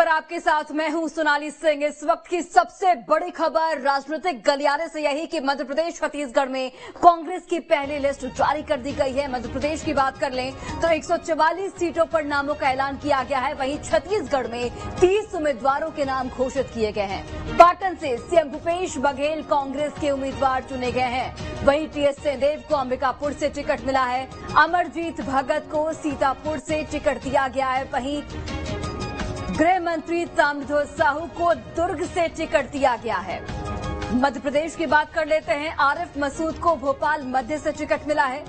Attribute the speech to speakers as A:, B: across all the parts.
A: पर आपके साथ मैं हूं सोनाली सिंह। इस वक्त की सबसे बड़ी खबर राजनीतिक गलियारे से यही कि मध्य प्रदेश छत्तीसगढ़ में कांग्रेस की पहली लिस्ट जारी कर दी गई है। मध्य प्रदेश की बात कर लें तो 144 सीटों पर नामों का ऐलान किया गया है। वहीं छत्तीसगढ़ में 30 उम्मीदवारों के नाम घोषित किए गए हैं। पाटन से सीएम भूपेश बघेल कांग्रेस के उम्मीदवार चुने गए हैं। वहीं टीएस सिंहदेव को अंबिकापुर से टिकट मिला है। अमरजीत भगत को सीतापुर से टिकट दिया गया है। वहीं गृह मंत्री ताम्रध्वज साहू को दुर्ग से टिकट दिया गया है। मध्य प्रदेश की बात कर लेते हैं। आरिफ मसूद को भोपाल मध्य से टिकट मिला है।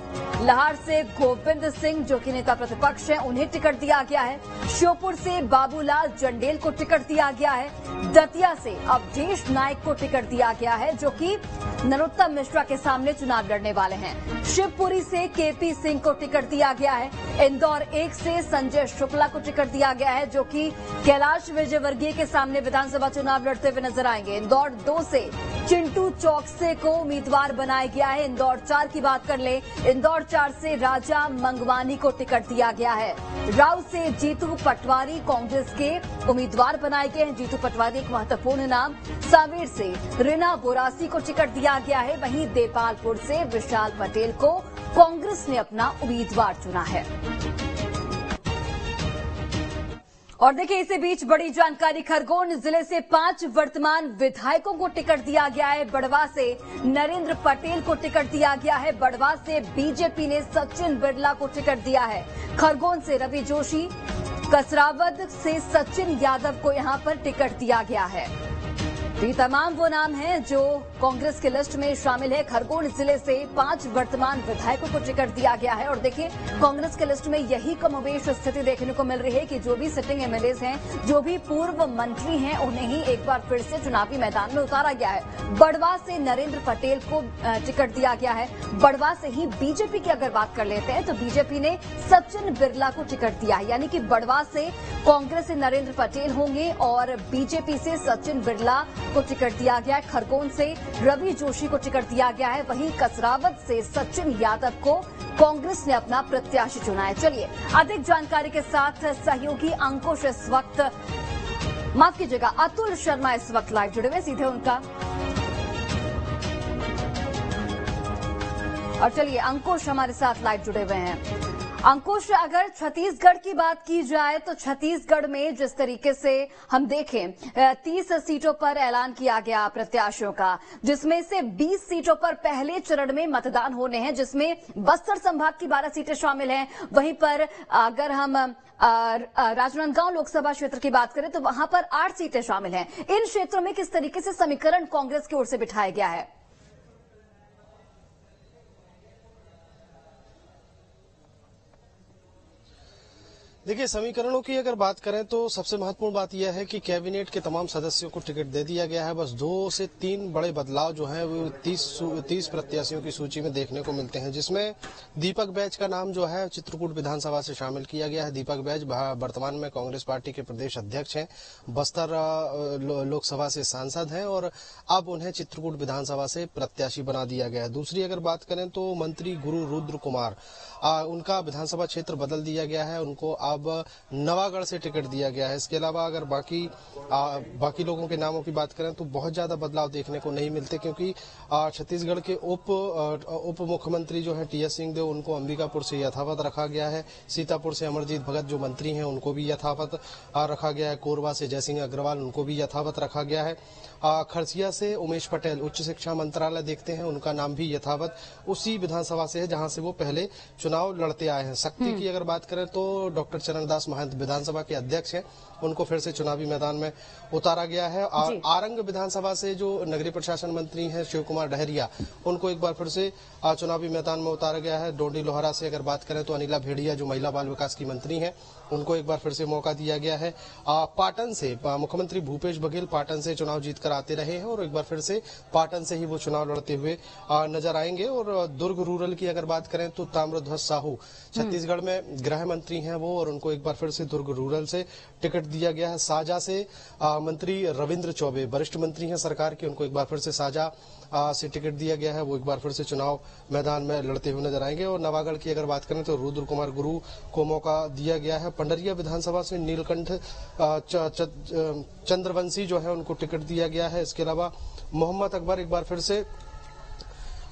A: लाहौर से गोविंद सिंह जो कि नेता प्रतिपक्ष हैं, उन्हें टिकट दिया गया है। श्योपुर से बाबूलाल जंडेल को टिकट दिया गया है। दतिया से अवधेश नायक को टिकट दिया गया है जो कि नरोत्तम मिश्रा के सामने चुनाव लड़ने वाले हैं। शिवपुरी से केपी सिंह को टिकट दिया गया है। इंदौर 1 से संजय शुक्ला को टिकट दिया गया है जो कि कैलाश विजयवर्गीय के सामने विधानसभा चुनाव लड़ते हुए नजर आएंगे। इंदौर 2 से चिंटू चौकसे को उम्मीदवार बनाया गया है। इंदौर 4 की बात कर ले, इंदौर 4 से राजा मंगवानी को टिकट दिया गया है। राव से जीतू पटवारी कांग्रेस के उम्मीदवार बनाए गए हैं। जीतू पटवारी एक महत्वपूर्ण नाम। सांवेर से रीना बोरासी को टिकट दिया गया है। वहीं देपालपुर से विशाल पटेल को कांग्रेस ने अपना उम्मीदवार चुना है। और देखिए इसी बीच बड़ी जानकारी, खरगोन जिले से 5 वर्तमान विधायकों को टिकट दिया गया है। बड़वा से नरेंद्र पटेल को टिकट दिया गया है। बड़वा से बीजेपी ने सचिन बिरला को टिकट दिया है। खरगोन से रवि जोशी, कसरावद से सचिन यादव को यहां पर टिकट दिया गया है। ये तमाम वो नाम हैं जो कांग्रेस की लिस्ट में शामिल है। खरगोन जिले से 5 वर्तमान विधायकों को टिकट दिया गया है। और देखिए कांग्रेस की लिस्ट में यही कमोबेश स्थिति देखने को मिल रही है कि जो भी सिटिंग एमएलएज हैं, जो भी पूर्व मंत्री हैं, उन्हें ही एक बार फिर से चुनावी मैदान में उतारा गया है। बड़वा से नरेंद्र पटेल को टिकट दिया गया है। बड़वा से ही बीजेपी की अगर बात कर लेते हैं तो बीजेपी ने सचिन बिरला को टिकट दिया है। यानी कि बड़वा से कांग्रेस से नरेंद्र पटेल होंगे और बीजेपी से सचिन बिरला को टिकट दिया गया है। खरगोन से रवि जोशी को टिकट दिया गया है। वहीं कसरावद से सचिन यादव को कांग्रेस ने अपना प्रत्याशी चुना है। चलिए अधिक जानकारी के साथ सहयोगी अंकुश इस वक्त, माफ कीजिएगा, अतुल शर्मा इस वक्त लाइव जुड़े हुए, सीधे उनका। और चलिए अंकुश हमारे साथ लाइव जुड़े हुए हैं। अंकुश, अगर छत्तीसगढ़ की बात की जाए तो छत्तीसगढ़ में जिस तरीके से हम देखें 30 सीटों पर ऐलान किया गया प्रत्याशियों का, जिसमें से 20 सीटों पर पहले चरण में मतदान होने हैं, जिसमें बस्तर संभाग की 12 सीटें शामिल हैं। वहीं पर अगर हम राजनांदगांव लोकसभा क्षेत्र की बात करें तो वहां पर 8 सीटें शामिल हैं। इन क्षेत्रों में किस तरीके से समीकरण कांग्रेस की ओर से बिठाया गया है?
B: देखिए, समीकरणों की अगर बात करें तो सबसे महत्वपूर्ण बात यह है कि कैबिनेट के तमाम सदस्यों को टिकट दे दिया गया है। बस 2 से 3 बड़े बदलाव जो है वो 30 प्रत्याशियों की सूची में देखने को मिलते हैं, जिसमें दीपक बैज का नाम जो है चित्रकूट विधानसभा से शामिल किया गया है। दीपक बैज वर्तमान में कांग्रेस पार्टी के प्रदेश अध्यक्ष हैं, बस्तर लोकसभा से सांसद हैं और अब उन्हें चित्रकूट विधानसभा से प्रत्याशी बना दिया गया है। दूसरी अगर बात करें तो मंत्री गुरु रुद्र कुमार, उनका विधानसभा क्षेत्र बदल दिया गया है, उनको अब नवागढ़ से टिकट दिया गया है। इसके अलावा अगर बाकी लोगों के नामों की बात करें तो बहुत ज्यादा बदलाव देखने को नहीं मिलते, क्योंकि छत्तीसगढ़ के उप मुख्यमंत्री जो है टीएस सिंहदेव, उनको अंबिकापुर से यथावत रखा गया है। सीतापुर से अमरजीत भगत जो मंत्री हैं उनको भी यथावत रखा गया है। कोरबा से जयसिंह अग्रवाल, उनको भी यथावत रखा गया है। खरसिया से उमेश पटेल उच्च शिक्षा मंत्रालय देखते हैं, उनका नाम भी यथावत उसी विधानसभा से है जहां से वो पहले चुनाव लड़ते आए हैं। शक्ति की अगर बात करें तो डॉक्टर चरणदास महंत विधानसभा के अध्यक्ष हैं, उनको फिर से चुनावी मैदान में उतारा गया है। और आरंग विधानसभा से जो नगरीय प्रशासन मंत्री हैं शिव कुमार डहरिया, उनको एक बार फिर से चुनावी मैदान में उतारा गया है। डोंडी लोहारा से अगर बात करें तो अनिला भेड़िया जो महिला बाल विकास की मंत्री हैं, उनको एक बार फिर से मौका दिया गया है। पाटन से मुख्यमंत्री भूपेश बघेल पाटन से चुनाव जीतकर आते रहे हैं और एक बार फिर से पाटन से ही वो चुनाव लड़ते हुए नजर आएंगे। और दुर्ग रूरल की अगर बात करें तो ताम्रध्वज साहू छत्तीसगढ़ में गृह मंत्री हैं वो, और उनको एक बार फिर से दुर्ग रूरल से टिकट दिया गया है। साजा से मंत्री रविंद्र चौबे, वरिष्ठ मंत्री हैं सरकार के, उनको एक बार फिर से साजा से टिकट दिया गया है। वो एक बार फिर से चुनाव मैदान में लड़ते हुए नजर आएंगे। और नवागढ़ की अगर बात करें तो रुद्र कुमार गुरु को मौका दिया गया है। पंडरिया विधानसभा से नीलकंठ चंद्रवंशी जो है उनको टिकट दिया गया है। इसके अलावा मोहम्मद अकबर एक बार फिर से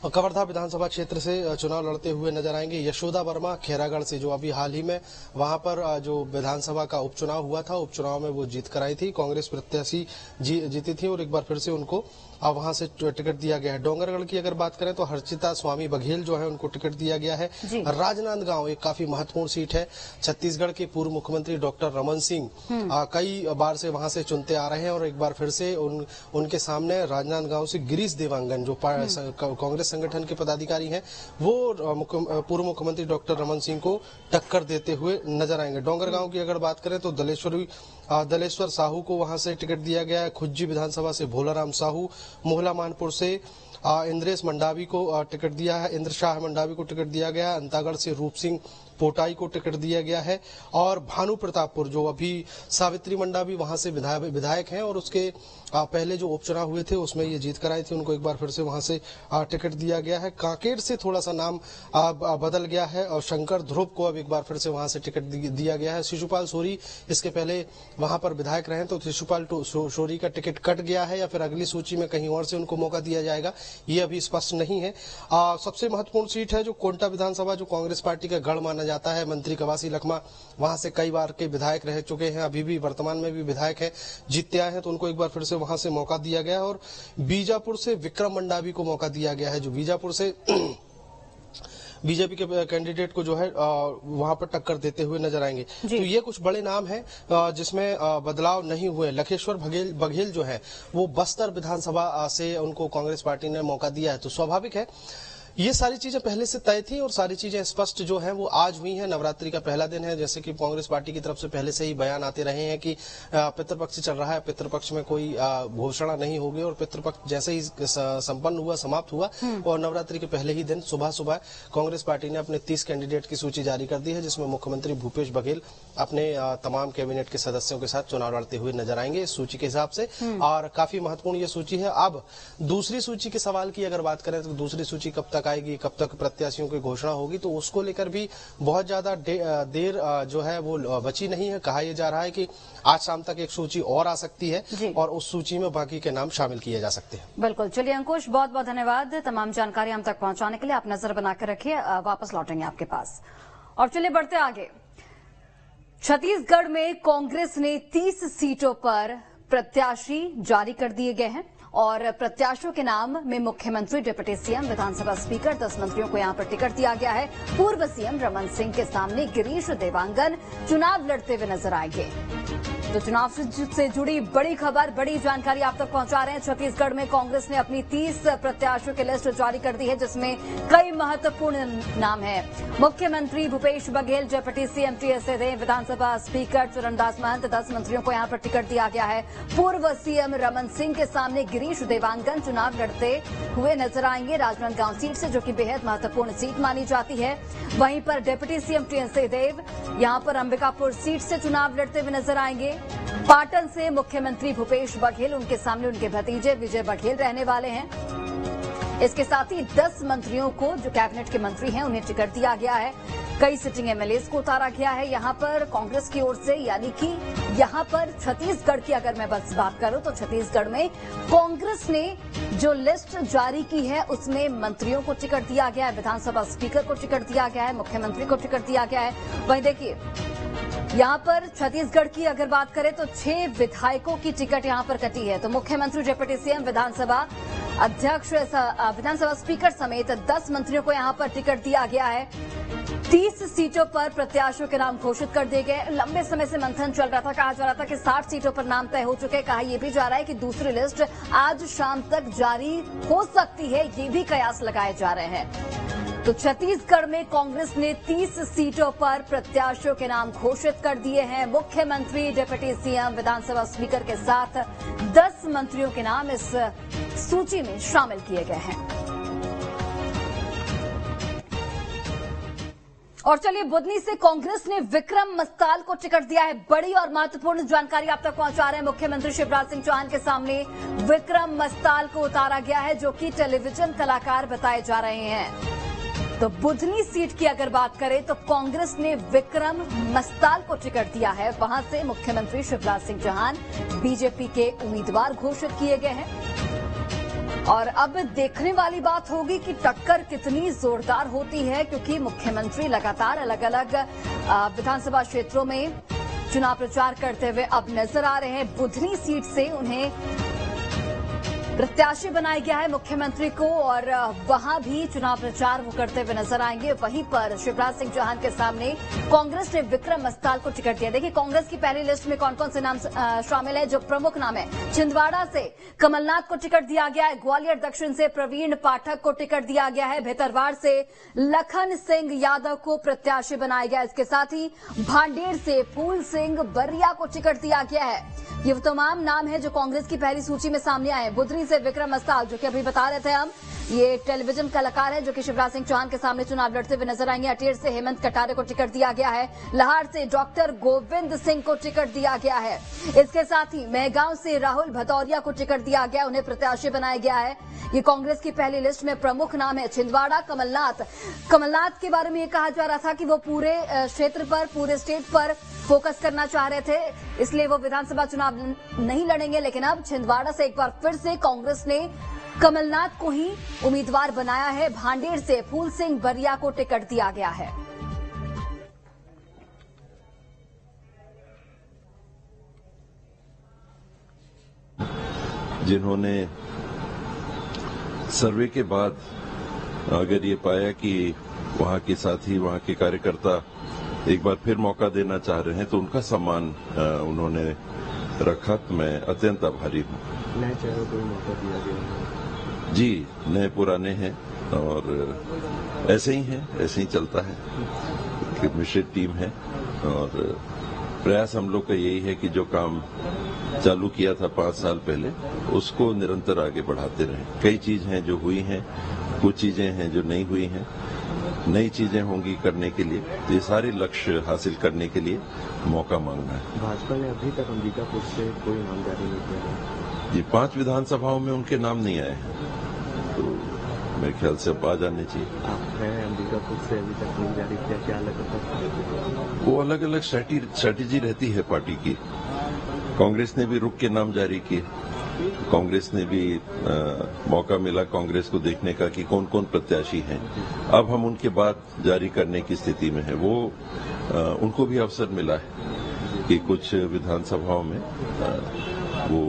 B: कवर्धा विधानसभा क्षेत्र से चुनाव लड़ते हुए नजर आएंगे। यशोदा वर्मा खैरागढ़ से, जो अभी हाल ही में वहां पर जो विधानसभा का उपचुनाव हुआ था, उपचुनाव में वो जीत कर आई थी, कांग्रेस प्रत्याशी जीती थी और एक बार फिर से उनको वहां से टिकट दिया गया है। डोंगरगढ़ की अगर बात करें तो हर्षिता स्वामी बघेल जो है उनको टिकट दिया गया है। राजनांदगांव एक काफी महत्वपूर्ण सीट है। छत्तीसगढ़ के पूर्व मुख्यमंत्री डॉक्टर रमन सिंह कई बार से वहां से चुनते आ रहे हैं और एक बार फिर से उनके सामने राजनांदगांव से गिरीश देवांगन, जो कांग्रेस संगठन के पदाधिकारी हैं, वो पूर्व मुख्यमंत्री डॉक्टर रमन सिंह को टक्कर देते हुए नजर आएंगे। डोंगरगांव की अगर बात करें तो दलेश्वर साहू को वहां से टिकट दिया गया है। खुज्जी विधानसभा से भोलाराम साहू, मोहला मानपुर से इंद्रेश मंडावी को टिकट दिया है, इंद्र शाह मंडावी को टिकट दिया गया है। अंतागढ़ से रूप सिंह पोटाई को टिकट दिया गया है। और भानु प्रतापपुर, जो अभी सावित्री मंडावी वहां से विधायक हैं और उसके पहले जो उपचुनाव हुए थे उसमें ये जीत कर आए थे, उनको एक बार फिर से वहां से टिकट दिया गया है। कांकेर से थोड़ा सा नाम बदल गया है और शंकर ध्रुव को अब एक बार फिर से वहां से टिकट दिया गया है। शिशुपाल सोरी इसके पहले वहां पर विधायक रहे, तो शिशुपाल सोरी का टिकट कट गया है या फिर अगली सूची में कहीं और से उनको मौका दिया जाएगा, ये अभी स्पष्ट नहीं है। सबसे महत्वपूर्ण सीट है जो कोंटा विधानसभा, जो कांग्रेस पार्टी का गढ़ माना जाता है। मंत्री कवासी लखमा वहां से कई बार के विधायक रह चुके हैं, अभी भी वर्तमान में भी विधायक है, जीतते आए हैं, तो उनको एक बार फिर से वहां से मौका दिया गया है। और बीजापुर से विक्रम मंडावी को मौका दिया गया है, जो बीजापुर से बीजेपी के कैंडिडेट को जो है वहां पर टक्कर देते हुए नजर आएंगे। तो ये कुछ बड़े नाम हैं जिसमें बदलाव नहीं हुए। लखेश्वर बघेल जो है वो बस्तर विधानसभा से उनको कांग्रेस पार्टी ने मौका दिया है। तो स्वाभाविक है, ये सारी चीजें पहले से तय थी और सारी चीजें स्पष्ट जो है वो आज हुई है। नवरात्रि का पहला दिन है, जैसे कि कांग्रेस पार्टी की तरफ से पहले से ही बयान आते रहे हैं कि पितृपक्ष चल रहा है, पितृपक्ष में कोई घोषणा नहीं होगी और पितृपक्ष जैसे ही संपन्न हुआ, समाप्त हुआ और नवरात्रि के पहले ही दिन सुबह सुबह कांग्रेस पार्टी ने अपने 30 कैंडिडेट की सूची जारी कर दी है, जिसमें मुख्यमंत्री भूपेश बघेल अपने तमाम कैबिनेट के सदस्यों के साथ चुनाव लड़ते हुए नजर आएंगे इस सूची के हिसाब से। और काफी महत्वपूर्ण ये सूची है। अब दूसरी सूची के सवाल की अगर बात करें तो दूसरी सूची कब तक आएगी, कब तक प्रत्याशियों की घोषणा होगी, तो उसको लेकर भी बहुत ज्यादा देर जो है वो बची नहीं है। कहा यह जा रहा है कि आज शाम तक एक सूची और आ सकती है और उस सूची में बाकी के नाम शामिल किए जा सकते हैं।
A: बिल्कुल। चलिए अंकुश, बहुत बहुत धन्यवाद तमाम जानकारी हम तक पहुंचाने के लिए। आप नजर बनाकर रखिए, वापस लौटेंगे आपके पास। और चलिए बढ़ते आगे। छत्तीसगढ़ में कांग्रेस ने 30 सीटों पर प्रत्याशी जारी कर दिए गए हैं और प्रत्याशियों के नाम में मुख्यमंत्री, डिप्टी सीएम, विधानसभा स्पीकर, 10 मंत्रियों को यहां पर टिकट दिया गया है। पूर्व सीएम रमन सिंह के सामने गिरीश देवांगन चुनाव लड़ते हुए नजर आएंगे। तो चुनाव से जुड़ी बड़ी खबर, बड़ी जानकारी आप तक पहुंचा रहे हैं। छत्तीसगढ़ में कांग्रेस ने अपनी 30 प्रत्याशियों की लिस्ट जारी कर दी है, जिसमें कई महत्वपूर्ण नाम हैं। मुख्यमंत्री Bhupesh Baghel, deputy CM TS Singhdeo, विधानसभा स्पीकर चरणदास महंत, 10 मंत्रियों को यहां पर टिकट दिया गया है। पूर्व सीएम रमन सिंह के सामने गिरीश देवांगन चुनाव लड़ते हुए नजर आएंगे राजनांदगांव सीट से, जो कि बेहद महत्वपूर्ण सीट मानी जाती है। वहीं पर डिप्टी सीएम टीएस सिंहदेव यहां पर अंबिकापुर सीट से चुनाव लड़ते हुए नजर आएंगे। पाटन से मुख्यमंत्री भूपेश बघेल, उनके सामने उनके भतीजे विजय बघेल रहने वाले हैं। इसके साथ ही 10 मंत्रियों को, जो कैबिनेट के मंत्री हैं, उन्हें टिकट दिया गया है। कई सिटिंग एमएलएज को उतारा गया है यहां पर कांग्रेस की ओर से, यानी कि यहां पर छत्तीसगढ़ की अगर मैं बस बात करूं तो छत्तीसगढ़ में कांग्रेस ने जो लिस्ट जारी की है उसमें मंत्रियों को टिकट दिया गया है, विधानसभा स्पीकर को टिकट दिया गया है, मुख्यमंत्री को टिकट दिया गया है। वहीं देखिए यहां पर छत्तीसगढ़ की अगर बात करें तो 6 विधायकों की टिकट यहां पर कटी है। तो मुख्यमंत्री, डिप्टी सीएम, विधानसभा अध्यक्ष, विधानसभा स्पीकर समेत 10 मंत्रियों को यहां पर टिकट दिया गया है। 30 सीटों पर प्रत्याशियों के नाम घोषित कर दिए गए। लंबे समय से मंथन चल रहा था, कहा जा रहा था कि 60 सीटों पर नाम तय हो चुके हैं। कहा यह भी जा रहा है कि दूसरी लिस्ट आज शाम तक जारी हो सकती है, ये भी कयास लगाए जा रहे हैं। तो छत्तीसगढ़ में कांग्रेस ने 30 सीटों पर प्रत्याशियों के नाम घोषित कर दिए हैं। मुख्यमंत्री, डिप्टी सीएम, विधानसभा स्पीकर के साथ 10 मंत्रियों के नाम इस सूची में शामिल किए गए हैं। और चलिए, बुधनी से कांग्रेस ने विक्रम मस्ताल को टिकट दिया है। बड़ी और महत्वपूर्ण जानकारी आप तक पहुंचा रहे हैं। मुख्यमंत्री शिवराज सिंह चौहान के सामने विक्रम मस्ताल को उतारा गया है, जो कि टेलीविजन कलाकार बताए जा रहे हैं। तो बुधनी सीट की अगर बात करें तो कांग्रेस ने विक्रम मस्ताल को टिकट दिया है। वहां से मुख्यमंत्री शिवराज सिंह चौहान बीजेपी के उम्मीदवार घोषित किए गए हैं। और अब देखने वाली बात होगी कि टक्कर कितनी जोरदार होती है, क्योंकि मुख्यमंत्री लगातार अलग अलग विधानसभा क्षेत्रों में चुनाव प्रचार करते हुए अब नजर आ रहे हैं। बुधनी सीट से उन्हें प्रत्याशी बनाया गया है मुख्यमंत्री को, और वहां भी चुनाव प्रचार वो करते हुए नजर आएंगे। वहीं पर शिवराज सिंह चौहान के सामने कांग्रेस ने विक्रम मस्ताल को टिकट दिया। देखिए, कांग्रेस की पहली लिस्ट में कौन कौन से नाम शामिल है। जो प्रमुख नाम है, छिंदवाड़ा से कमलनाथ को टिकट दिया गया है। ग्वालियर दक्षिण से प्रवीण पाठक को टिकट दिया गया है। भितरवाड़ से लखन सिंह यादव को प्रत्याशी बनाया गया। इसके साथ ही भांडेर से फूल सिंह बरिया को टिकट दिया गया है। ये तमाम नाम है जो कांग्रेस की पहली सूची में सामने आए हैं। बुधनी से विक्रम मस्ताल, जो कि अभी बता रहे थे हम, ये टेलीविजन कलाकार है जो कि शिवराज सिंह चौहान के सामने चुनाव लड़ते हुए नजर आएंगे। अटेर से हेमंत कटारे को टिकट दिया गया है। लहार से डॉक्टर गोविंद सिंह को टिकट दिया गया है। इसके साथ ही मेहगांव से राहुल भदौरिया को टिकट दिया गया, उन्हें प्रत्याशी बनाया गया है। ये कांग्रेस की पहली लिस्ट में प्रमुख नाम है। छिंदवाड़ा कमलनाथ के बारे में ये कहा जा रहा था कि वो पूरे क्षेत्र पर, पूरे स्टेट पर फोकस करना चाह रहे थे, इसलिए वो विधानसभा चुनाव नहीं लड़ेंगे। लेकिन अब छिंदवाड़ा से एक बार फिर से कांग्रेस ने कमलनाथ को ही उम्मीदवार बनाया है। भांडेर से फूल सिंह बरिया को टिकट दिया गया है।
C: जिन्होंने सर्वे के बाद अगर ये पाया कि वहां के साथी, वहां के कार्यकर्ता एक बार फिर मौका देना चाह रहे हैं, तो उनका सम्मान उन्होंने रखा। तो मैं अत्यंत आभारी हूँ।
D: नए चेहरों को भी मौका दिया गया
C: जी, नए पुराने हैं और ऐसे ही हैं, ऐसे ही चलता है। एक मिश्रित टीम है और प्रयास हम लोग का यही है कि जो काम चालू किया था 5 साल पहले, उसको निरंतर आगे बढ़ाते रहें। कई चीजें हैं जो हुई हैं, कुछ चीजें हैं जो नहीं हुई हैं, नई चीजें होंगी करने के लिए। तो ये सारे लक्ष्य हासिल करने के लिए मौका मांगना है।
D: भाजपा ने अभी तक अंबिकापुर से कोई नाम जारी नहीं किया है।
C: ये 5 विधानसभाओं में उनके नाम नहीं आए हैं, तो मेरे ख्याल से अब आ जाने चाहिए।
D: आपने अंबिकापुर से अभी तक नहीं जारी किया, क्या लगा?
C: वो अलग अलग स्ट्रैटेजी रहती है पार्टी की। कांग्रेस ने भी रुक के नाम जारी किए। कांग्रेस ने भी मौका मिला कांग्रेस को देखने का कि कौन कौन प्रत्याशी हैं। अब हम उनके बाद जारी करने की स्थिति में है। वो उनको भी अवसर मिला है कि कुछ विधानसभाओं में वो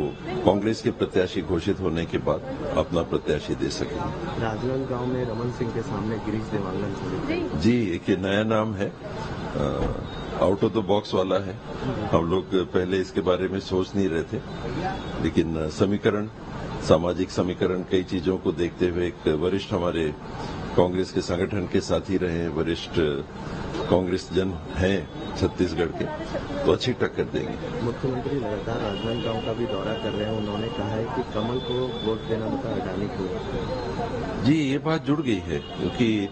C: कांग्रेस के प्रत्याशी घोषित होने के बाद अपना प्रत्याशी दे सके।
D: राजनांदगांव में रमन सिंह के सामने गिरीश देवांगन खड़े।
C: जी, एक ये नया नाम है, आउट ऑफ द बॉक्स वाला है। हम लोग पहले इसके बारे में सोच नहीं रहे थे, लेकिन समीकरण, सामाजिक समीकरण, कई चीजों को देखते हुए एक वरिष्ठ हमारे कांग्रेस के संगठन के साथी रहे, वरिष्ठ कांग्रेस जन हैं छत्तीसगढ़ के, तो अच्छी टक्कर देंगे।
D: मुख्यमंत्री लगातार राजनांदगांव का भी दौरा कर रहे हैं। उन्होंने कहा है कि कमल को वोट देना बता अडानी को।
C: जी, ये बात जुड़ गई है, क्योंकि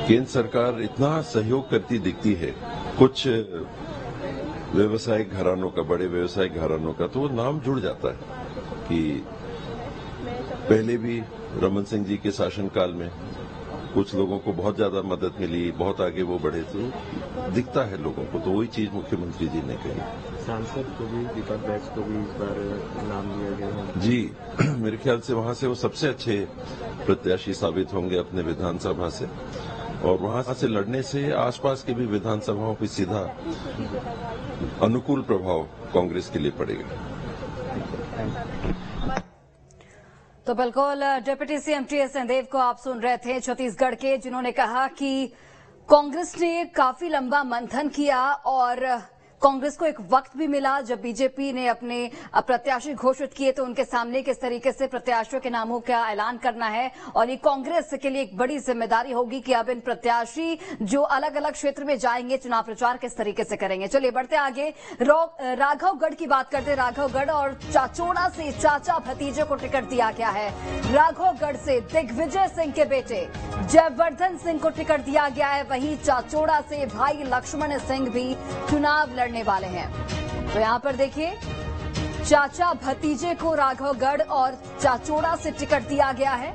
C: केंद्र सरकार इतना सहयोग करती दिखती है कुछ व्यवसायिक घरानों का, बड़े व्यवसायिक घरानों का, तो वो नाम जुड़ जाता है कि पहले भी रमन सिंह जी के शासनकाल में कुछ लोगों को बहुत ज्यादा मदद मिली, बहुत आगे वो बढ़े, तो दिखता है लोगों को। तो वही चीज मुख्यमंत्री जी ने कही।
D: सांसद को भी, दीपक बैस को भी इस बार नाम दिया गया है।
C: जी, मेरे ख्याल से वहां से वो सबसे अच्छे प्रत्याशी साबित होंगे अपने विधानसभा से, और वहां से लड़ने से आसपास के भी विधानसभाओं पर सीधा अनुकूल प्रभाव कांग्रेस के लिए पड़ेगा।
A: तो बिल्कुल डिप्टी सीएम टीएस सिंहदेव को आप सुन रहे थे, छत्तीसगढ़ के, जिन्होंने कहा कि कांग्रेस ने काफी लंबा मंथन किया और कांग्रेस को एक वक्त भी मिला जब बीजेपी ने अपने प्रत्याशी घोषित किए तो उनके सामने किस तरीके से प्रत्याशियों के नामों का ऐलान करना है, और ये कांग्रेस के लिए एक बड़ी जिम्मेदारी होगी कि अब इन प्रत्याशी जो अलग अलग क्षेत्र में जाएंगे चुनाव प्रचार किस तरीके से करेंगे। चलिए बढ़ते आगे, राघवगढ़ की बात करते। राघवगढ़ और चाचोड़ा से चाचा भतीजे को टिकट दिया गया है। राघवगढ़ से दिग्विजय सिंह के बेटे जयवर्धन सिंह को टिकट दिया गया है। वहीं चाचोड़ा से भाई लक्ष्मण सिंह भी चुनाव लड़ने वाले हैं। तो यहां पर देखिए, चाचा भतीजे को राघवगढ़ और चाचोड़ा से टिकट दिया गया है।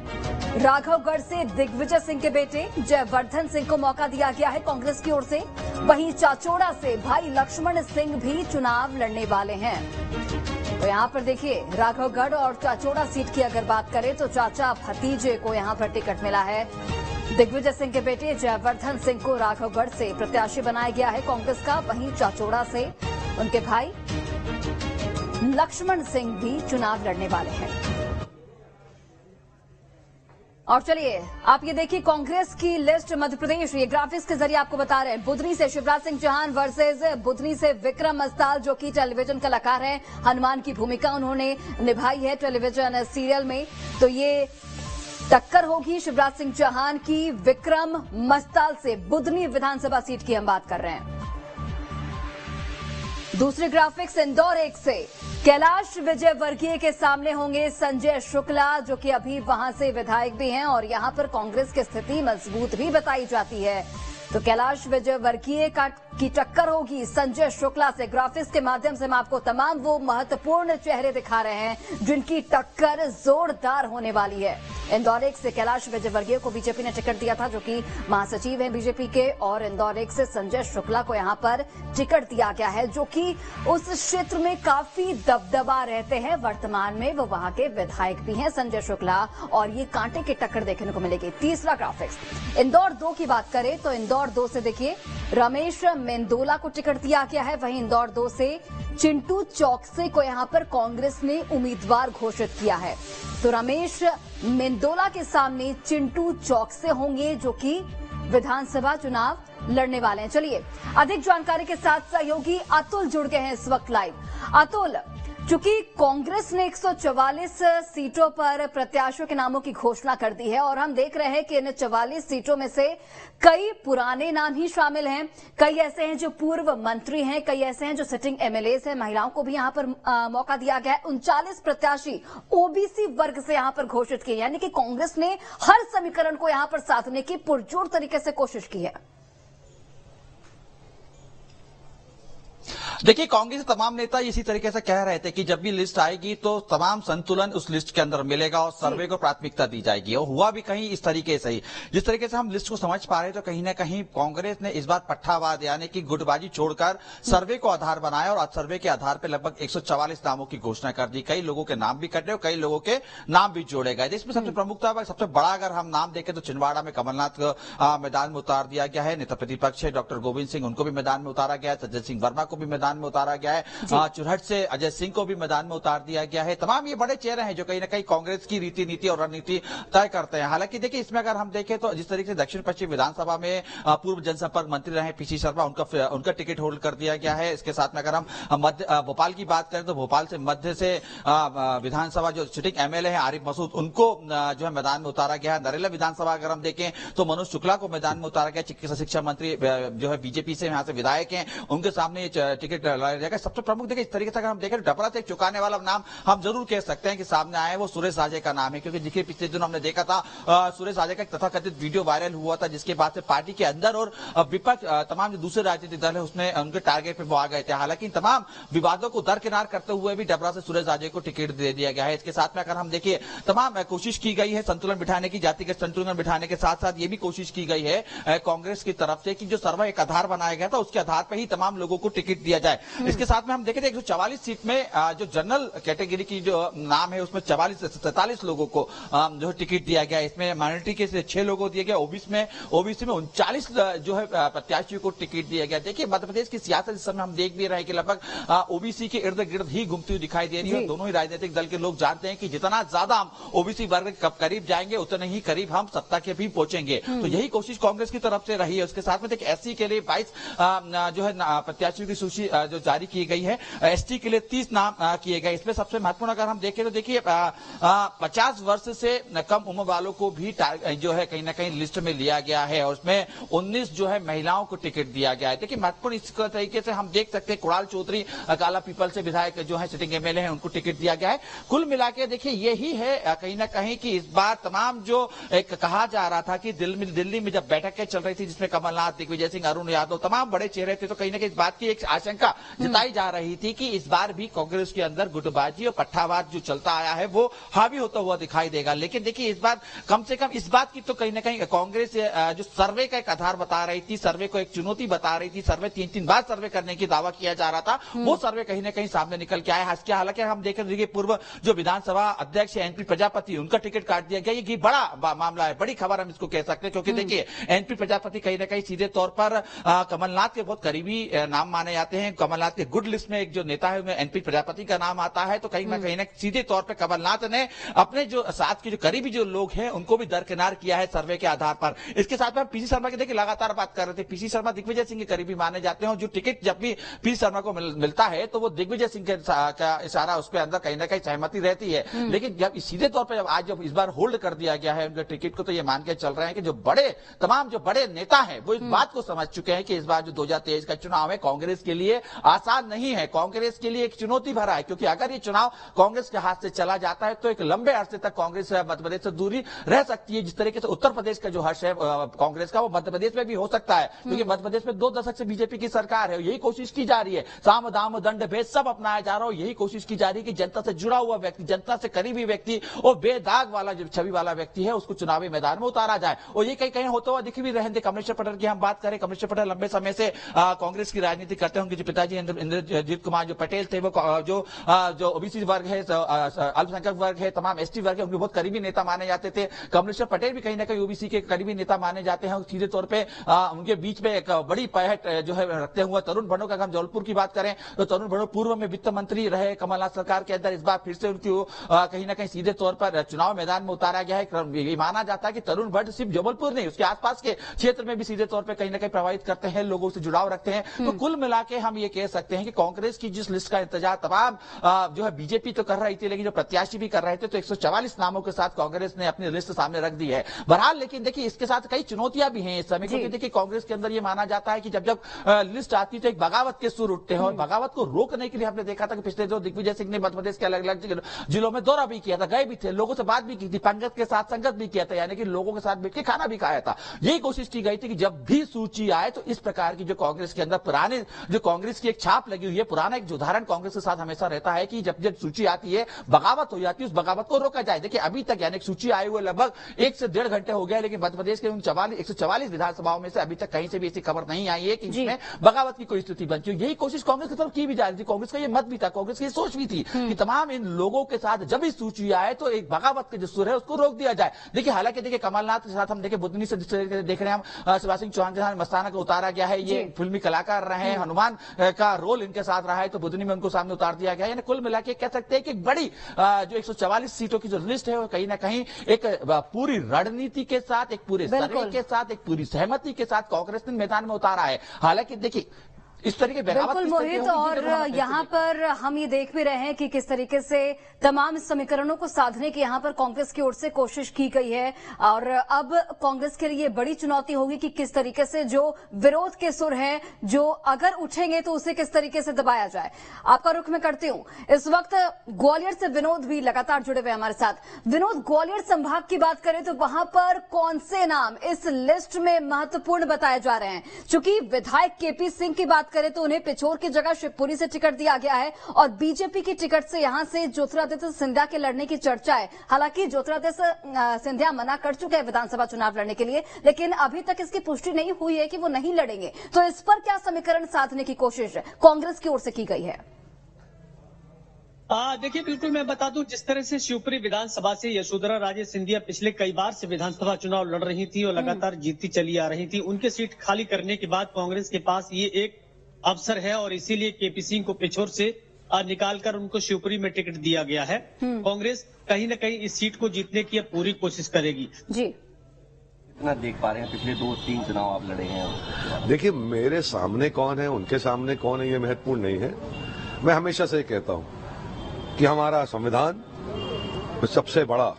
A: राघवगढ़ से दिग्विजय सिंह के बेटे जयवर्धन सिंह को मौका दिया गया है कांग्रेस की ओर से। वहीं चाचोड़ा से भाई लक्ष्मण सिंह भी चुनाव लड़ने वाले हैं। तो यहां पर देखिए, राघवगढ़ और चाचोड़ा सीट की अगर बात करें तो चाचा भतीजे को यहां पर टिकट मिला है। दिग्विजय सिंह के बेटे जयवर्धन सिंह को राघवगढ़ से प्रत्याशी बनाया गया है कांग्रेस का। वहीं चाचोड़ा से उनके भाई लक्ष्मण सिंह भी चुनाव लड़ने वाले हैं। और चलिए आप ये देखिए, कांग्रेस की लिस्ट मध्य प्रदेश, ये ग्राफिक्स के जरिए आपको बता रहे हैं। बुधनी से शिवराज सिंह चौहान वर्सेस बुधनी से विक्रम मस्ताल, जो कि टेलीविजन कलाकार हैं। हनुमान की भूमिका उन्होंने निभाई है टेलीविजन सीरियल में। तो ये टक्कर होगी शिवराज सिंह चौहान की विक्रम मस्ताल से। बुधनी विधानसभा सीट की हम बात कर रहे हैं। दूसरे ग्राफिक्स, इंदौर 1 से कैलाश विजयवर्गीय के सामने होंगे संजय शुक्ला, जो कि अभी वहां से विधायक भी हैं और यहां पर कांग्रेस की स्थिति मजबूत भी बताई जाती है। तो कैलाश विजयवर्गीय की टक्कर होगी संजय शुक्ला से। ग्राफिक्स के माध्यम से हम आपको तमाम वो महत्वपूर्ण चेहरे दिखा रहे हैं जिनकी टक्कर जोरदार होने वाली है। इंदौर 1 से कैलाश विजयवर्गीय को बीजेपी ने टिकट दिया था, जो कि महासचिव हैं बीजेपी के, और इंदौर 1 से संजय शुक्ला को यहां पर टिकट दिया गया है, जो कि उस क्षेत्र में काफी दबदबा रहते हैं। वर्तमान में वो वहां के विधायक भी हैं संजय शुक्ला, और ये कांटे की टक्कर देखने को मिलेगी। तीसरा ग्राफिक्स, इंदौर 2 की बात करें तो इंदौर 2 से देखिए रमेश मेंदोला को टिकट दिया गया है। वहीं इंदौर 2 से चिंटू चौकसे को यहां पर कांग्रेस ने उम्मीदवार घोषित किया है। तो रमेश मेंदोला के सामने चिंटू चौकसे होंगे, जो कि विधानसभा चुनाव लड़ने वाले हैं। चलिए अधिक जानकारी के साथ सहयोगी अतुल जुड़ गए हैं इस वक्त लाइव। अतुल, चूंकि कांग्रेस ने 144 सीटों पर प्रत्याशियों के नामों की घोषणा कर दी है और हम देख रहे हैं कि इन 44 सीटों में से कई पुराने नाम ही शामिल हैं, कई ऐसे हैं जो पूर्व मंत्री हैं, कई ऐसे हैं जो सिटिंग एमएलए हैं। महिलाओं को भी यहां पर मौका दिया गया है। 39 प्रत्याशी ओबीसी वर्ग से यहां पर घोषित किए, यानी कि कांग्रेस ने हर समीकरण को यहां पर साधने की पुरजोर तरीके से कोशिश की है।
E: देखिए, कांग्रेस के तमाम नेता इसी तरीके से कह रहे थे कि जब भी लिस्ट आएगी तो तमाम संतुलन उस लिस्ट के अंदर मिलेगा और सर्वे को प्राथमिकता दी जाएगी, और हुआ भी कहीं इस तरीके से ही। जिस तरीके से हम लिस्ट को समझ पा रहे तो कहीं ना कहीं कांग्रेस ने इस बार पट्टावाद यानी कि गुटबाजी छोड़कर सर्वे को आधार बनाया और सर्वे के आधार पर लगभग 144 नामों की घोषणा कर दी। कई लोगों के नाम भी कटे और कई लोगों के नाम भी जोड़े गए। इसमें सबसे प्रमुखता सबसे बड़ा अगर हम नाम देखें तो छिंदवाड़ा में कमलनाथ को मैदान में उतार दिया गया है। नेता प्रतिपक्ष है डॉक्टर गोविंद सिंह, उनको भी मैदान में उतारा गया है। सज्जन सिंह वर्मा को भी मैदान में उतारा गया है। चुरहट से अजय सिंह को भी मैदान में उतार दिया गया है। तमाम ये बड़े चेहरे हैं जो कहीं ना कहीं कांग्रेस की रीति नीति और रणनीति तय करते हैं। हालांकि देखिए, इसमें अगर हम देखें तो जिस तरीके से दक्षिण पश्चिम विधानसभा में पूर्व जनसंपर्क मंत्री रहे पीसी शर्मा, उनका टिकट होल्ड कर दिया गया है। इसके साथ में अगर हम भोपाल की बात करें तो भोपाल से मध्य से विधानसभा जो सिटिंग एमएलए है आरिफ मसूद, उनको जो है मैदान में उतारा गया है। नरेला विधानसभा अगर हम देखें तो मनोज शुक्ला को मैदान में उतारा गया। चिकित्सा शिक्षा मंत्री जो है बीजेपी से यहाँ से विधायक हैं, उनके सामने टिकट लगाया जाएगा। सबसे प्रमुख देखिए, इस तरीके से अगर हम देखें डबरा से चुकाने वाला नाम हम जरूर कह सकते हैं कि सामने आया है, वो सुरेश राजे का नाम है। क्योंकि देखिए, पिछले दिनों हमने देखा था सुरेश राजे का एक तथाकथित वीडियो वायरल हुआ था, जिसके बाद से पार्टी के अंदर और विपक्ष तमाम जो दूसरे राजनीतिक दल है उसमें उनके टारगेट पे वो आ गए थे। हालांकि इन तमाम विवादों को दरकिनार करते हुए भी डबरा से सुरेश राजे को टिकट दे दिया गया है। इसके साथ में अगर हम देखिए, तमाम कोशिश की गई है संतुलन बिठाने की, जातिगत संतुलन बिठाने के साथ साथ ये भी कोशिश की गई है कांग्रेस की तरफ से कि जो सर्वे एक आधार बनाया गया था उसके आधार पर ही तमाम लोगों को टिकट दिया जाए। इसके साथ में हम देखें 144 सीट में जो जनरल कैटेगरी की जो नाम है उसमें 44 से 47 लोगों को जो टिकट दिया गया। इसमें माइनॉरिटी के 6 लोगों को दिया गया। ओबीसी में 39 जो है प्रत्याशियों को टिकट दिया गया। देखिए, मध्य प्रदेश की सियासत इस समय हम देख भी रहे हैं कि लगभग ओबीसी के इर्द गिर्द ही घूमती हुई दिखाई दे रही है। दोनों ही राजनीतिक दल के लोग जानते हैं कि जितना ज्यादा हम ओबीसी वर्ग के करीब जाएंगे उतने ही करीब हम सत्ता के भी पहुंचेंगे। तो यही कोशिश कांग्रेस की तरफ से रही है। उसके साथ में एससी के लिए 22 जो है प्रत्याशियों की सूची जो जारी की गई है, एसटी के लिए 30 नाम किए गए। इसमें सबसे महत्वपूर्ण अगर हम देखें तो देखिए 50 वर्ष से कम उम्र वालों को भी जो है कहीं ना कहीं लिस्ट में लिया गया है और उसमें 19 जो है महिलाओं को टिकट दिया गया है। देखिए महत्वपूर्ण इस तरीके से हम देख सकते हैं कुणाल चौधरी काला पीपल से विधायक जो है सिटिंग एमएलए हैं, उनको टिकट दिया गया है। कुल मिला के देखिए यही है कहीं ना कहीं कि इस बार तमाम जो एक कहा जा रहा था कि दिल्ली में जब बैठकें चल रही थी जिसमें कमलनाथ, दिग्विजय सिंह, अरुण यादव तमाम बड़े चेहरे थे, तो कहीं ना कहीं इस बात की एक आशंका जताई जा रही थी कि इस बार भी कांग्रेस के अंदर गुटबाजी और पट्टावाद जो चलता आया है वो हावी होता हुआ दिखाई देगा। लेकिन देखिए इस बार कम से कम इस बात की तो कहीं ना कहीं कांग्रेस जो सर्वे का एक आधार बता रही थी, सर्वे को एक चुनौती बता रही थी, सर्वे 3 बार सर्वे करने की दावा किया जा रहा था, वो सर्वे कहीं ना कहीं सामने निकल के आया। हालांकि हम देख रहे पूर्व जो विधानसभा अध्यक्ष एनपी प्रजापति, उनका टिकट काट दिया गया। ये बड़ा मामला है, बड़ी खबर हम इसको कह सकते हैं, क्योंकि देखिए एनपी प्रजापति कहीं ना कहीं सीधे तौर पर कमलनाथ के बहुत करीबी नाम माने जाते हैं। कमलनाथ के गुड लिस्ट में एक जो नेता है उनमें एनपी प्रजापति का नाम आता है, तो कहीं ना सीधे तौर पर कमलनाथ ने अपने जो साथ के जो करीबी जो लोग हैं उनको भी दरकिनार किया है सर्वे के आधार पर। इसके साथ में पीसी शर्मा की देखिए लगातार बात कर रहे थे, पीसी शर्मा दिग्विजय सिंह के करीबी माने जाते हैं और जो टिकट जब भी पीसी शर्मा को मिलता है तो वो दिग्विजय सिंह का इशारा उसके अंदर कहीं ना कहीं सहमति रहती है। लेकिन जब सीधे तौर पर जब इस बार होल्ड कर दिया गया है उनके टिकट को, तो ये मान के चल रहे हैं कि जो तमाम जो बड़े नेता हैं वो इस बात को समझ चुके हैं कि इस बार जो 2023 का चुनाव है कांग्रेस के लिए आसान नहीं है, कांग्रेस के लिए एक चुनौती भरा है, क्योंकि अगर ये चुनाव कांग्रेस के हाथ से चला जाता है तो एक लंबे अरसे तक कांग्रेस मध्य प्रदेश से दूरी रह सकती है। जिस तरीके से उत्तर प्रदेश का जो हर्ष है कांग्रेस का, वो मध्य प्रदेश में भी हो सकता है, क्योंकि मध्य प्रदेश में 2 दशक से बीजेपी की सरकार है। यही कोशिश की जा रही है, साम दाम दंड भेद सब अपनाया जा रहा है, यही कोशिश की जा रही है कि जनता से जुड़ा हुआ व्यक्ति, जनता से करीबी व्यक्ति और बेदाग वाला जो छवि वाला व्यक्ति है उसको चुनावी मैदान में उतारा जाए। और ये कहीं कहीं होता हुआ दिख भी रहे थे। कमलेश्वर पटेल की हम बात करें, कमलेश्वर पटेल लंबे समय से कांग्रेस की राजनीति करते हैं। उनके जो पिताजी इंद्रजीत कुमार जो पटेल थे, वो जो ओबीसी वर्ग है, अल्पसंख्यक वर्ग है, तमाम एसटी वर्ग है, उनके बहुत करीबी नेता माने जाते थे। कमलेश्वर पटेल भी कहीं ना कहीं ओबीसी के करीबी नेता माने जाते हैं। सीधे तौर पे उनके बीच में एक बड़ी पहट जो है रखते हुए तरुण भनोट का हम जबलपुर की बात करें तो तरुण भनोट पूर्व में वित्त मंत्री रहे कमलनाथ सरकार के अंदर, इस बार फिर से उनको कहीं ना कहीं सीधे तौर पर चुनाव मैदान में उतारा गया है। ये माना जाता है कि तरुण भट्ट सिर्फ जबलपुर नहीं, उसके आसपास के क्षेत्र में भी सीधे तौर पर कहीं ना कहीं प्रभावित करते हैं, लोगों से जुड़ाव रखते हैं। तो कुल मिला के हम ये कह सकते हैं कि कांग्रेस की जिस लिस्ट का इंतजार तमाम जो है बीजेपी तो कर रही थी, लेकिन जो प्रत्याशी भी कर रहे थे, तो 144 नामों के साथ कांग्रेस ने अपनी लिस्ट सामने रख दी है। बहरहाल लेकिन देखिए इसके साथ कई चुनौतियां भी हैं इस समय, क्योंकि देखिए कांग्रेस के अंदर ये माना जाता है कि जब लिस्ट आती है तो एक बगावत के सुर उठते हैं, और बगावत को रोकने के लिए हमने देखा था कि पिछले जो दिग्विजय सिंह ने मध्य प्रदेश के अलग अलग जिलों में दौरा भी किया था, गए भी थे, लोगों से बात भी की थी, पंकज के साथ संगत भी किया था, यानी कि लोगों के साथ बैठ के खाना भी खाया था। यही कोशिश की गई थी कि जब भी सूची आए तो इस प्रकार की जो कांग्रेस के अंदर पुराने जो कांग्रेस की एक छाप लगी हुई है, पुराना एक उदाहरण कांग्रेस के साथ हमेशा रहता है कि जब सूची आती है बगावत हो जाती है, उस बगावत को रोका जाए। देखिए अभी तक यानी सूची आए हुए लगभग 1 से 1.5 घंटे हो गया, लेकिन मध्य प्रदेश के उन 144 विधानसभाओं में से अभी तक कहीं से भी ऐसी खबर नहीं आई है कि इसमें बगावत की कोई स्थिति बनती हो। यही कोशिश कांग्रेस की तरफ की भी जा रही थी, कांग्रेस का ये मत भी था, कांग्रेस की सोच भी थी कि तमाम इन लोगों के साथ जब भी सूची आए तो एक बगावत के जो सुर है उसको रोक दिया जाए। देखिए हालांकि देखिए कमलनाथ के साथ हम देखे बुधनी से देख रहे हैं हम, शिवराज सिंह चौहान के साथ मस्ताना को उतारा गया है, ये फिल्मी कलाकार रहे हैं, हनुमान का रोल इनके साथ रहा है, तो बुधनी में उनको सामने उतार दिया गया। यानी कुल मिला के कह सकते हैं कि बड़ी जो 144 सीटों की जो लिस्ट है वो कहीं ना कहीं एक पूरी रणनीति के साथ, एक पूरे सर्वे के साथ, एक पूरी सहमति के साथ कांग्रेस ने मैदान में उतारा है। हालांकि देखिए इस तरीके
A: बिल्कुल मोहित, और यहाँ पर हम ये देख भी रहे हैं कि किस तरीके से तमाम समीकरणों को साधने की यहाँ पर कांग्रेस की ओर से कोशिश की गई है, और अब कांग्रेस के लिए बड़ी चुनौती होगी कि किस तरीके से जो विरोध के सुर हैं जो अगर उठेंगे तो उसे किस तरीके से दबाया जाए। आपका रुख मैं करती हूँ। इस वक्त ग्वालियर से विनोद भी लगातार जुड़े हुए हमारे साथ। विनोद, ग्वालियर संभाग की बात करें तो वहां पर कौन से नाम इस लिस्ट में महत्वपूर्ण बताए जा रहे हैं? चूंकि विधायक केपी सिंह की बात करें तो उन्हें पिछोर की जगह शिवपुरी से टिकट दिया गया है, और बीजेपी की टिकट से यहां से ज्योतिरादित्य सिंधिया के लड़ने की चर्चा है। हालांकि ज्योतिरादित्य सिंधिया मना कर चुके हैं विधानसभा चुनाव लड़ने के लिए, लेकिन अभी तक इसकी पुष्टि नहीं हुई है कि वो नहीं लड़ेंगे। तो इस पर क्या समीकरण साधने की कोशिश कांग्रेस की ओर से की गई है?
F: देखिए बिल्कुल मैं बता दूं, जिस तरह से शिवपुरी विधानसभा से यशोधरा राजे सिंधिया पिछले कई बार से विधानसभा चुनाव लड़ रही थी और लगातार जीतती चली आ रही थी, उनके सीट खाली करने के बाद कांग्रेस के पास ये एक अवसर है और इसीलिए केपी सिंह को पिछोर से निकालकर उनको शिवपुरी में टिकट दिया गया है। कांग्रेस कहीं न कहीं इस सीट को जीतने की अब पूरी कोशिश करेगी।
A: जी
G: कितना देख पा रहे हैं? पिछले 2-3 चुनाव आप लड़े हैं।
H: देखिए, मेरे सामने कौन है, उनके सामने कौन है, ये महत्वपूर्ण नहीं है। मैं हमेशा से कहता हूं कि हमारा संविधान सबसे बड़ा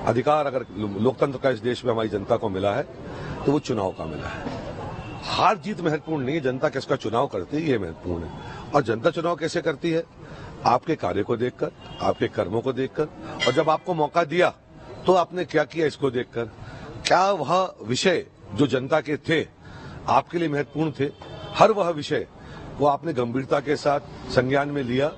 H: अधिकार अगर लोकतंत्र का इस देश में हमारी जनता को मिला है तो वो चुनाव का मिला है। हार जीत महत्वपूर्ण नहीं है, जनता किसका चुनाव करती है ये महत्वपूर्ण है। और जनता चुनाव कैसे करती है? आपके कार्य को देखकर, आपके कर्मों को देखकर, और जब आपको मौका दिया तो आपने क्या किया इसको देखकर। क्या वह विषय जो जनता के थे, आपके लिए महत्वपूर्ण थे, हर वह विषय वो आपने गंभीरता के साथ संज्ञान में लिया।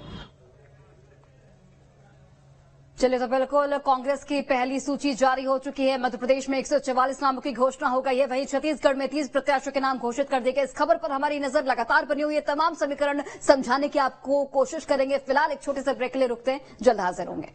A: चलिए, तो बिल्कुल कांग्रेस की पहली सूची जारी हो चुकी है। मध्य प्रदेश में 144 नामों की घोषणा हो गई है। वहीं छत्तीसगढ़ में 30 प्रत्याशियों के नाम घोषित कर दिए गए। इस खबर पर हमारी नजर लगातार बनी हुई है। तमाम समीकरण समझाने की आपको कोशिश करेंगे। फिलहाल एक छोटे से ब्रेक के लिए रुकते हैं, जल्द हाजिर होंगे।